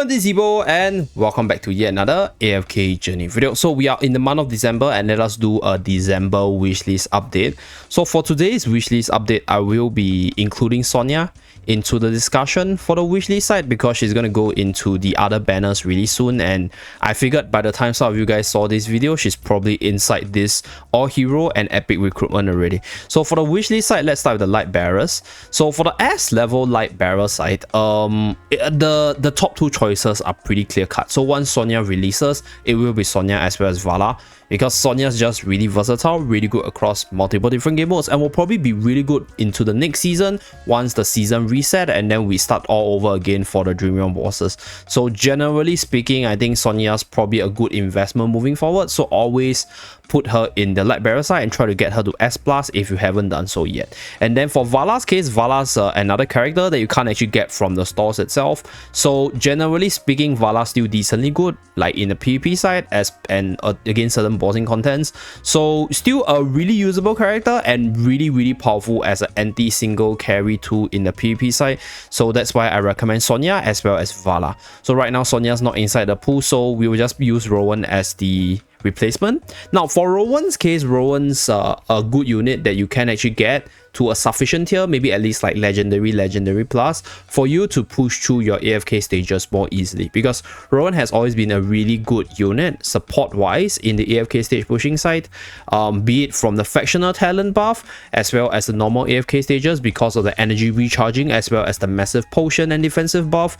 everyone, this is Zeeebo and welcome back to yet another AFK journey video. So we are in the month of December and let us do a December wishlist update. So for today's wishlist update, I will be including Sonja into the discussion for the wishlist side because she's going to go into the other banners really soon, and I figured by the time some of you guys saw this video, she's probably inside this all hero and epic recruitment already. So for the wishlist side, let's start with the Lightbearers. So for the S level Lightbearer side, the top two choices are pretty clear cut. So once Sonja releases, it will be Sonja as well as Vala, because Sonja is just really versatile, really good across multiple different game modes, and will probably be really good into the next season once the season reset and then we start all over again for the Dream Realm bosses. So generally speaking, I think Sonja's probably a good investment moving forward, so always put her in the Lightbearer side and try to get her to S+ if you haven't done so yet. And then for Vala's case, Vala's another character that you can't actually get from the stores itself. So generally speaking, Vala's still decently good, like in the PvP side and against certain bossing contents. So still a really usable character and really powerful as an anti-single carry tool in the PvP side. So that's why I recommend Sonja as well as Vala. So right now Sonja's not inside the pool, so we will just use Rowan as the replacement. Now for Rowan's case, Rowan's a good unit that you can actually get to a sufficient tier, maybe at least like legendary plus, for you to push through your AFK stages more easily, because Rowan has always been a really good unit support wise in the AFK stage pushing side, be it from the factional talent buff as well as the normal AFK stages, because of the energy recharging as well as the massive potion and defensive buff.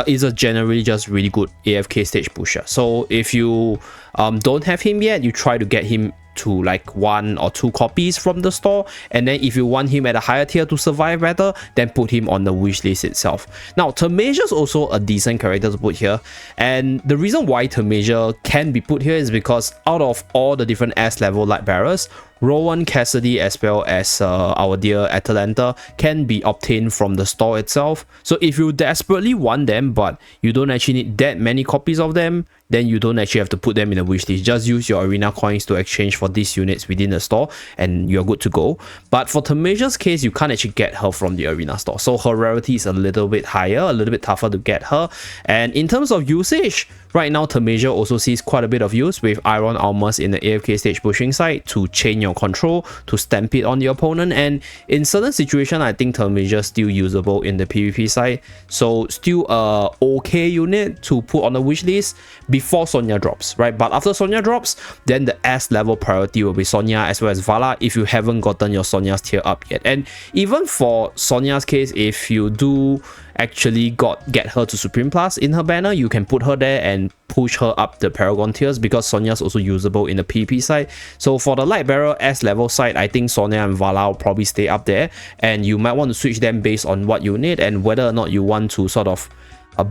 Is a generally just really good AFK stage pusher. So if you don't have him yet, you try to get him to like 1 or 2 copies from the store, and then if you want him at a higher tier to survive better, then put him on the wish list itself. Now Thermasia is also a decent character to put here, and the reason why Thermasia can be put here is because out of all the different S level Lightbearers, Rowan, Cassidy as well as our dear Atalanta can be obtained from the store itself. So if you desperately want them but you don't actually need that many copies of them, then you don't actually have to put them in the wishlist. Just use your arena coins to exchange for these units within the store and you're good to go. But for Thermasia's case, you can't actually get her from the arena store, so her rarity is a little bit higher, a little bit tougher to get her. And in terms of usage, right now Thermasia also sees quite a bit of use with Iron Armors in the AFK stage pushing side to chain your control, to stampede on the opponent, and in certain situations I think Thermasia is still usable in the PvP side. So still a okay unit to put on the wish list before Sonja drops, right? But after Sonja drops, then the S level priority will be Sonja as well as Vala if you haven't gotten your Sonja's tier up yet. And even for Sonja's case, if you do actually get her to Supreme Plus in her banner, you can put her there and push her up the Paragon tiers, because Sonja's also usable in the PvP side. So for the Lightbearer S level side, I think Sonja and Vala will probably stay up there, and you might want to switch them based on what you need and whether or not you want to sort of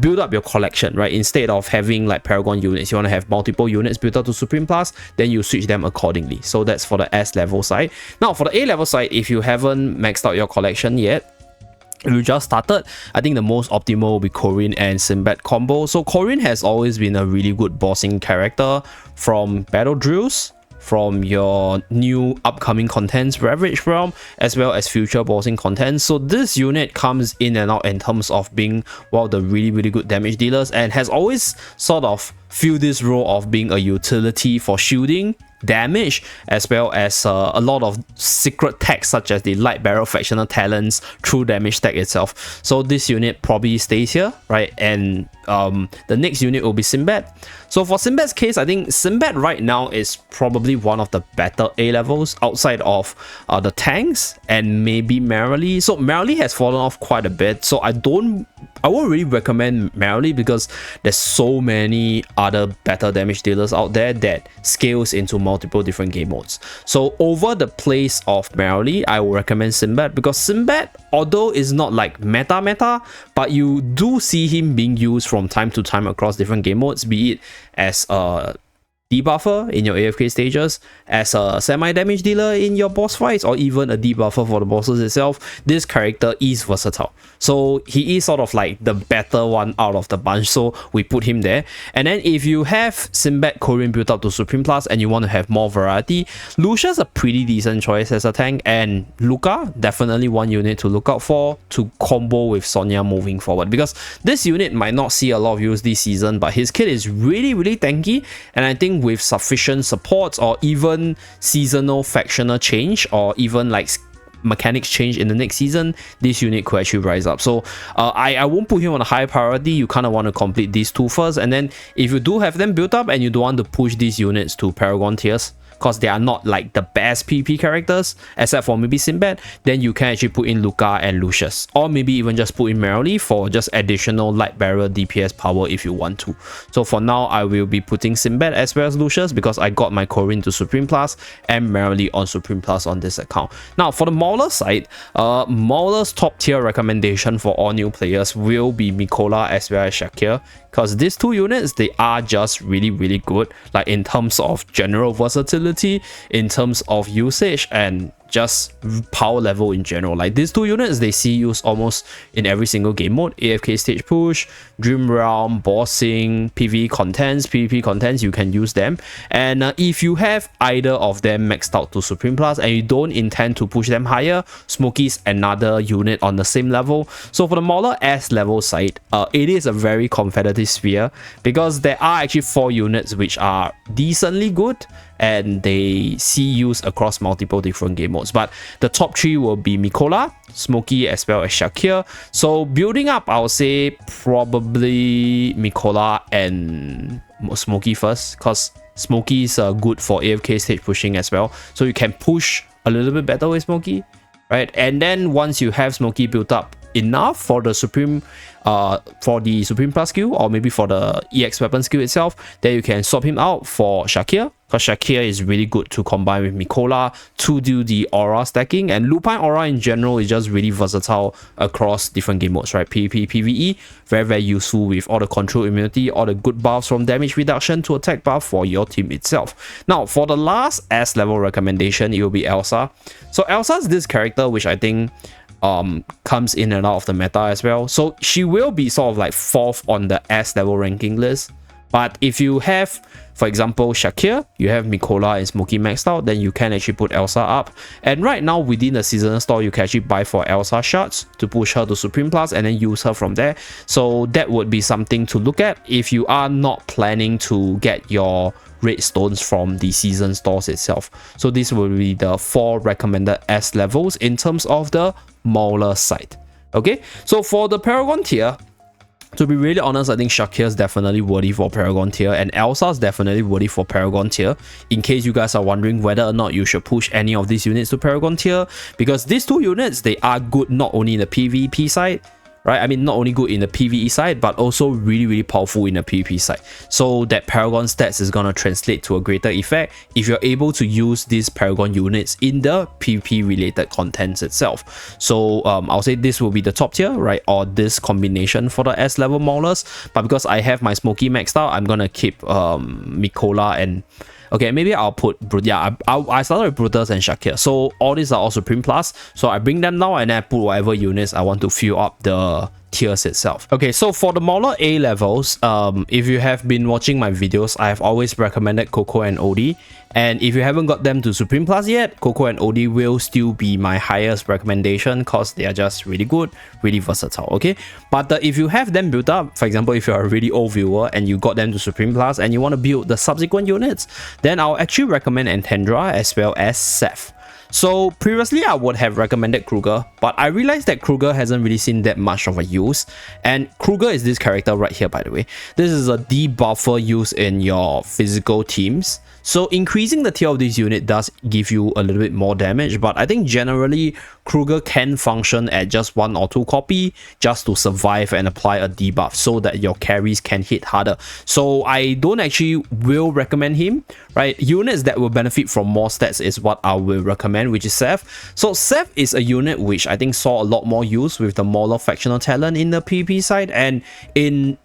build up your collection, right? Instead of having like Paragon units, you want to have multiple units built up to Supreme Plus, then you switch them accordingly. So that's for the S level side. Now for the A level side, if you haven't maxed out your collection yet, you just started, I think the most optimal will be Corinne and Sinbad combo. So Corinne has always been a really good bossing character from battle drills, from your new upcoming contents Ravage Realm, as well as future bossing contents. So this unit comes in and out in terms of being one of the really good damage dealers, and has always sort of filled this role of being a utility for shielding damage, as well as a lot of secret tags such as the Lightbearer factional talents through damage stack itself. So this unit probably stays here, right? And the next unit will be Sinbad. So for Sinbad's case, I think Sinbad right now is probably one of the better A levels outside of the tanks and maybe Merrily. So Merrily has fallen off quite a bit, so I won't really recommend Merrily because there's so many other better damage dealers out there that scales into multiple different game modes. So over the place of Merrily, I will recommend Sinbad, because Sinbad, although is not like meta, but you do see him being used from time to time across different game modes, be it as a debuffer in your AFK stages, as a semi-damage dealer in your boss fights, or even a debuffer for the bosses itself, this character is versatile. So he is sort of like the better one out of the bunch, so we put him there. And then if you have Sinbad Korean built up to Supreme Plus and you want to have more variety, Lucius a pretty decent choice as a tank, and Luca, definitely one unit to look out for to combo with Sonja moving forward, because this unit might not see a lot of use this season, but his kit is really tanky, and I think with sufficient supports or even seasonal factional change or even like mechanics change in the next season, this unit could actually rise up. So I won't put him on a high priority. You kind of want to complete these two first, and then if you do have them built up and you don't want to push these units to Paragon tiers because they are not like the best PvP characters except for maybe Sinbad, then you can actually put in Luca and Lucius, or maybe even just put in Merrily for just additional Lightbearer DPS power if you want to. So for now, I will be putting Sinbad as well as Lucius because I got my Korin to Supreme Plus and Merrily on Supreme Plus on this account. Now for the Mauler side, Mauler's top tier recommendation for all new players will be Mikola as well as Shakir, because these two units, they are just really good, like in terms of general versatility, in terms of usage, and just power level in general. Like these two units, they see use almost in every single game mode: AFK stage push, Dream Realm, bossing, PvE contents, PvP contents, you can use them. And if you have either of them maxed out to Supreme Plus and you don't intend to push them higher, Smokey's another unit on the same level. So for the Mauler S level side, it is a very competitive sphere because there are actually 4 units which are decently good and they see use across multiple different game modes. But the top 3 will be Mikola, Smokey, as well as Shakir. So building up, I would say probably Mikola and Smokey first, because Smokey is good for AFK stage pushing as well. So you can push a little bit better with Smokey, right? And then once you have Smokey built up enough for the Supreme Plus skill, or maybe for the EX weapon skill itself, then you can swap him out for Shakir, because Shakir is really good to combine with Mikola to do the aura stacking. And Lupine aura in general is just really versatile across different game modes, right? PvP, PvE, very useful with all the control immunity, all the good buffs from damage reduction to attack buff for your team itself. Now for the last S level recommendation, it will be Elsa. So Elsa is this character which I think comes in and out of the meta as well. So she will be sort of like 4th on the S level ranking list. But if you have, for example, Shakir, you have Mikola and Smokey maxed out, then you can actually put Elsa up. And right now within the seasonal store, you can actually buy for Elsa shards to push her to Supreme Plus and then use her from there. So that would be something to look at if you are not planning to get your red stones from the season stores itself. So this will be the 4 recommended S levels in terms of the Mauler side. Okay, so for the Paragon tier, to be really honest, I think Shakir is definitely worthy for Paragon tier, and Elsa is definitely worthy for Paragon tier, in case you guys are wondering whether or not you should push any of these units to Paragon tier, because these 2 units, they are good not only in the PvP side, right? I mean, not only good in the PvE side, but also really powerful in the PvP side. So that Paragon stats is gonna translate to a greater effect if you're able to use these Paragon units in the PvP related contents itself. So I'll say this will be the top tier, right? Or this combination for the S level Maulers. But because I have my Smokey maxed out, I'm gonna keep Mikola and... Okay, maybe I'll put... Yeah, I started with Brutus and Shakir. So all these are all Supreme Plus. So I bring them now and then I put whatever units I want to fill up the tiers itself. Okay, so for the Mauler A levels, if you have been watching my videos, I have always recommended Coco and Odie. And if you haven't got them to Supreme Plus yet, Coco and Odie will still be my highest recommendation because they are just really good, really versatile, okay? But if you have them built up, for example, if you're a really old viewer and you got them to Supreme Plus and you want to build the subsequent units, then I'll actually recommend Antandra as well as Seth. So previously I would have recommended Kruger, but I realized that Kruger hasn't really seen that much of a use. And Kruger is this character right here, by the way. This is a debuffer used in your physical teams. So increasing the tier of this unit does give you a little bit more damage, but I think generally Kruger can function at just 1 or 2 copy just to survive and apply a debuff so that your carries can hit harder. So I don't actually will recommend him, right? Units that will benefit from more stats is what I will recommend, which is Seth. So Seth is a unit which I think saw a lot more use with the Mauler factional talent in the PvP side, and in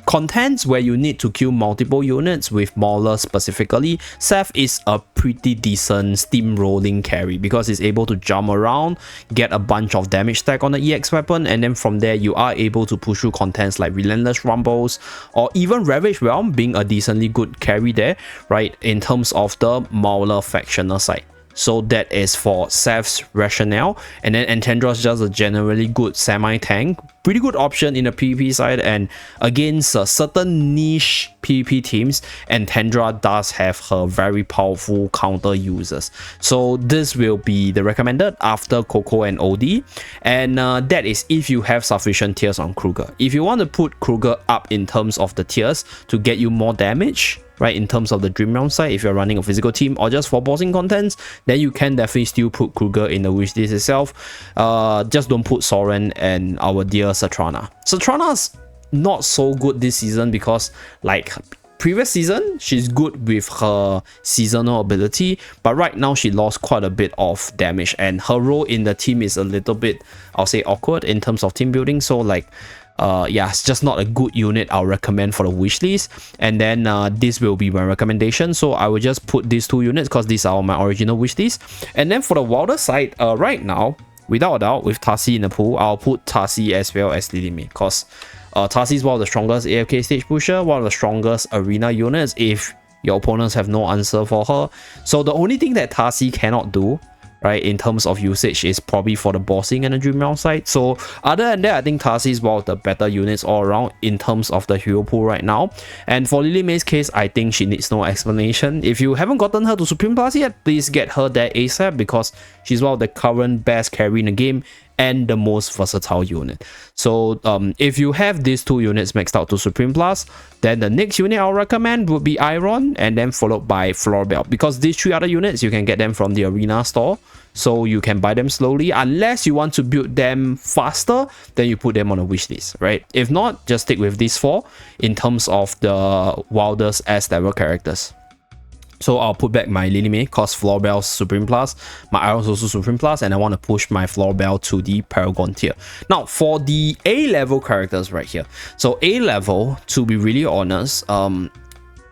contents where you need to kill multiple units with Maulers specifically, Seth is a pretty decent steamrolling carry because it's able to jump around, get a bunch of damage stack on the EX weapon, and then from there you are able to push through contents like Relentless Rumbles or even Ravage Realm being a decently good carry there, right, in terms of the Mauler factional side. So that is for Seth's rationale. And then Entendros just a generally good semi-tank, pretty good option in the PvP side, and against certain niche PvP teams, Entendra does have her very powerful counter users. So this will be the recommended after Coco and OD, and that is if you have sufficient tiers on Kruger. If you want to put Kruger up in terms of the tiers to get you more damage, right, in terms of the Dream Realm side, if you're running a physical team or just for bossing contents, then you can definitely still put Kruger in the wishlist itself. Just don't put Soren and our dear Satrana. Satrana's not so good this season because, like, previous season she's good with her seasonal ability, but right now she lost quite a bit of damage and her role in the team is a little bit, I'll say, awkward in terms of team building. So like, yeah, it's just not a good unit I'll recommend for the wish list. And then this will be my recommendation, so I will just put these two units because these are my original wish list. And then for the Wilder side, right now, without a doubt, with Tasi in the pool, I'll put Tasi as well as Lilymate because Tasi is one of the strongest AFK stage pusher, one of the strongest arena units if your opponents have no answer for her. So the only thing that Tasi cannot do, right, in terms of usage is probably for the bossing and the Dream Realm side. So other than that, I think Tasi is one of the better units all around in terms of the hero pool right now. And for Lilymate's case, I think she needs no explanation. If you haven't gotten her to Supreme Plus yet, please get her there ASAP because she's one of the current best carry in the game and the most versatile unit. So if you have these two units maxed out to Supreme Plus, then the next unit I'll recommend would be Iron and then followed by Florbell, because these three other units you can get them from the arena store, so you can buy them slowly. Unless you want to build them faster, then you put them on a wish list, right? If not, just stick with these four in terms of the Wilders as level characters. So I'll put back my Lilymate because Florbell's Supreme Plus, my Iron's also Supreme Plus, and I want to push my Florbell to the Paragon tier. Now for the A level characters right here. So A level, to be really honest,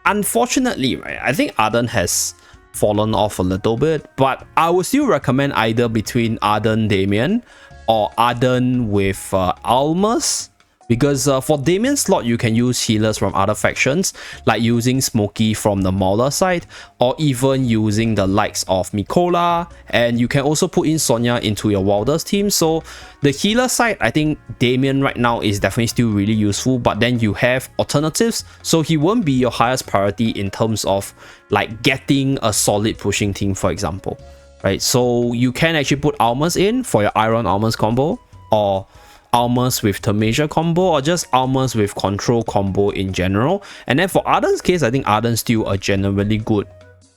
unfortunately, right, I think Arden has fallen off a little bit, but I would still recommend either between Arden Damien or Arden with Almas. Because for Damien's slot, you can use healers from other factions, like using Smokey from the Mauler side, or even using the likes of Mikola, and you can also put in Sonja into your Wilders team. So the healer side, I think Damien right now is definitely still really useful, but then you have alternatives, so he won't be your highest priority in terms of like getting a solid pushing team, for example, right? So you can actually put Almas in for your Iron Almas combo, or Almas with Tamasia combo, or just Almas with Control combo in general. And then for Arden's case, I think Arden's still a generally good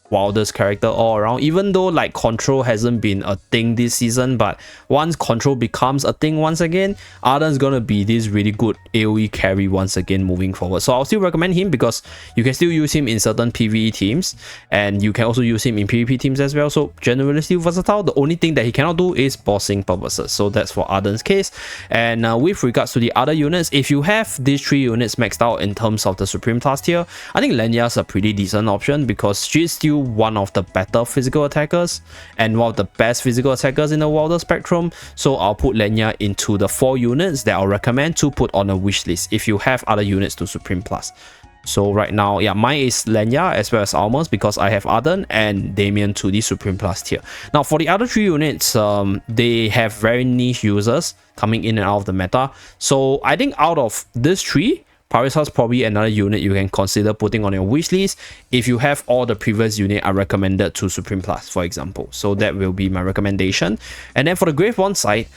Wilders character all around, even though like Control hasn't been a thing this season, but once Control becomes a thing once again, Arden's gonna be this really good AoE carry once again moving forward. So I'll still recommend him because you can still use him in certain PvE teams, and you can also use him in PvP teams as well. So generally still versatile. The only thing that he cannot do is bossing purposes. So that's for Arden's case. And with regards to the other units, if you have these three units maxed out in terms of the Supreme Class tier, I think Lenya's a pretty decent option because she's still one of the better physical attackers and one of the best physical attackers in the Wilder spectrum. So I'll put Lenya into the 4 units that I'll recommend to put on a wish list if you have other units to Supreme Plus. So right now, yeah, mine is Lenya as well as Almas because I have Arden and Damien to the Supreme Plus tier. Now for the other 3 units, they have very niche users coming in and out of the meta. So I think out of these 3, Parisa's probably another unit you can consider putting on your wish list if you have all the previous unit I recommended to Supreme Plus, for example. So that will be my recommendation. And then for the Graveborns side,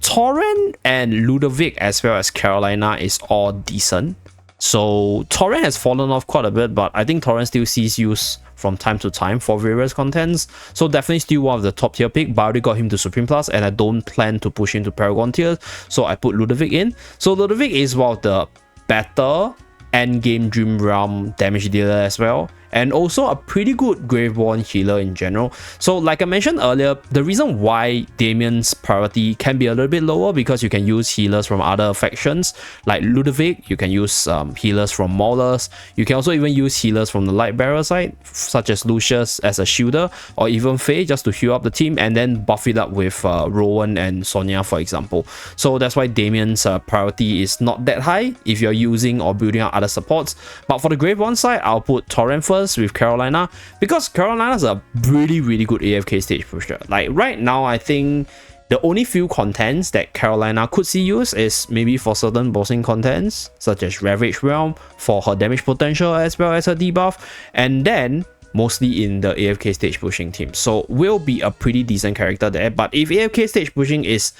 Torrent and Ludovic as well as Carolina is all decent. So Torrent has fallen off quite a bit, but I think Torrent still sees use from time to time for various contents. So definitely still one of the top tier pick, but I already got him to Supreme Plus and I don't plan to push him to Paragon tier. So I put Ludovic in. So Ludovic is one of the better endgame Dream Realm damage dealer as well. and also a pretty good Graveborn healer in general. So like I mentioned earlier, the reason why Damien's priority can be a little bit lower because you can use healers from other factions like Ludovic, you can use healers from Maulers, you can also even use healers from the Lightbearer side such as Lucius as a shielder, or even Faye just to heal up the team and then buff it up with Rowan and Sonja, for example. So that's why Damien's priority is not that high if you're using or building out other supports. But for the Graveborn side, I'll put Torrent first with Carolina, because Carolina's a really good AFK stage pusher. Like right now, I think the only few contents that Carolina could see use is maybe for certain bossing contents such as Ravage Realm for her damage potential as well as her debuff, and then mostly in the AFK stage pushing team. So will be a pretty decent character there. But if AFK stage pushing is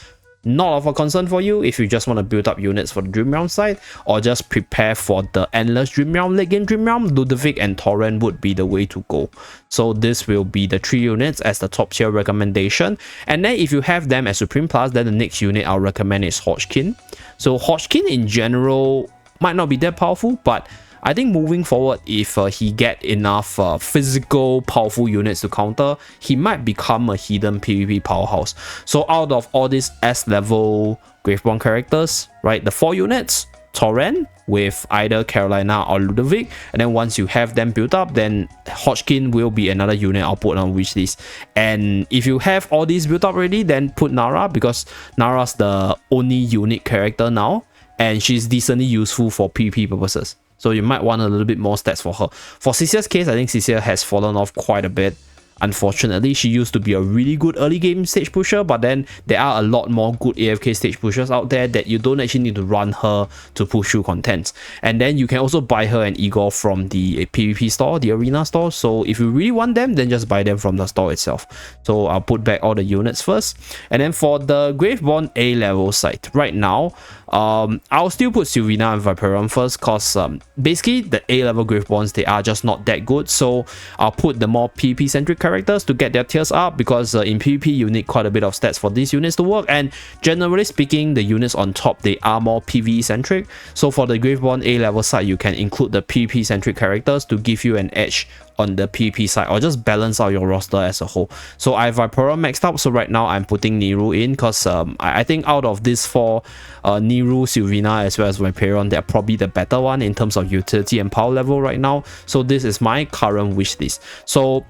not of a concern for you, if you just want to build up units for the Dream Realm side or just prepare for the endless Dream Realm, late game Dream Realm, Ludovic and Torrent would be the way to go. So this will be the 3 units as the top tier recommendation. And then if you have them as Supreme Plus, then the next unit I'll recommend is Hodgkin. So Hodgkin in general might not be that powerful, but I think moving forward, if he get enough physical powerful units to counter, he might become a hidden PvP powerhouse. So out of all these S level Graveborn characters, right, the 4 units, Torrent with either Carolina or Ludovic, and then once you have them built up, then Hodgkin will be another unit I'll put on wishlist. And if you have all these built up already, then put Nara, because Nara's the only unique character now and she's decently useful for PvP purposes. So you might want a little bit more stats for her. For Cicia's case, I think Cicia has fallen off quite a bit. Unfortunately, she used to be a really good early game stage pusher, but then there are a lot more good AFK stage pushers out there that you don't actually need to run her to push through contents. And then you can also buy her and Igor from the PvP store, the arena store. So if you really want them, then just buy them from the store itself. So I'll put back all the units first. And then for the Graveborn A level side, right now, I'll still put Sylvina and Viperion first, because basically the A level Graveborns, they are just not that good. So I'll put the more PvP centric characters to get their tiers up, because in PvP you need quite a bit of stats for these units to work, and generally speaking the units on top, they are more PvE centric. So for the Graveborn A level side, you can include the PvP centric characters to give you an edge on the PvP side, or just balance out your roster as a whole. So I have Viperion maxed out, so right now I'm putting Niru in, because I think out of these 4, Niru, Sylvina as well as Viperion, they're probably the better one in terms of utility and power level right now. So this is my current wish list. So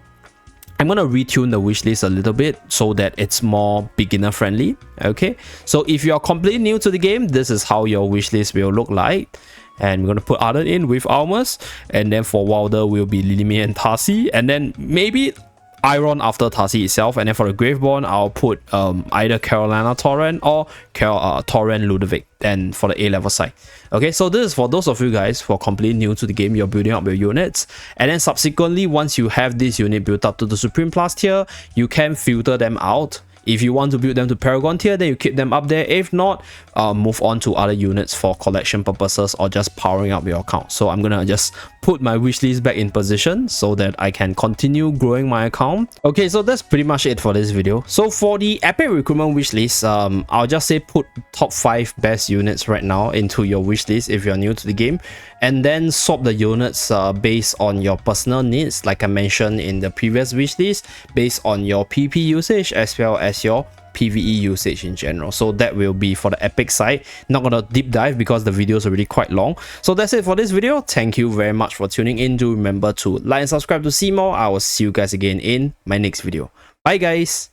I'm going to retune the wish list a little bit so that it's more beginner friendly. Okay, so if you're completely new to the game, this is how your wish list will look like. And we're going to put Arden in with Almas, and then for Wilder will be Lilimi and Tasi, and then maybe Iron after Tasi itself. And then for the Graveborn, I'll put either Carolina Torrent or Torrent Ludovic, and for the A level side. Okay, so this is for those of you guys who are completely new to the game, you're building up your units, and then subsequently once you have this unit built up to the Supreme Plus tier, you can filter them out. If you want to build them to Paragon tier, then you keep them up there. If not, move on to other units for collection purposes or just powering up your account. So I'm gonna just put my wishlist back in position so that I can continue growing my account. Okay, so that's pretty much it for this video. So for the epic recruitment wishlist, I'll just say put top 5 best units right now into your wishlist if you're new to the game, and then swap the units based on your personal needs, like I mentioned in the previous wishlist, based on your PP usage as well as your PvE usage in general. So that will be for the epic side. Not gonna deep dive because the video is already quite long. So that's it for this video. Thank you very much for tuning in. Do remember to like and subscribe to see more. I will see you guys again in my next video. Bye guys.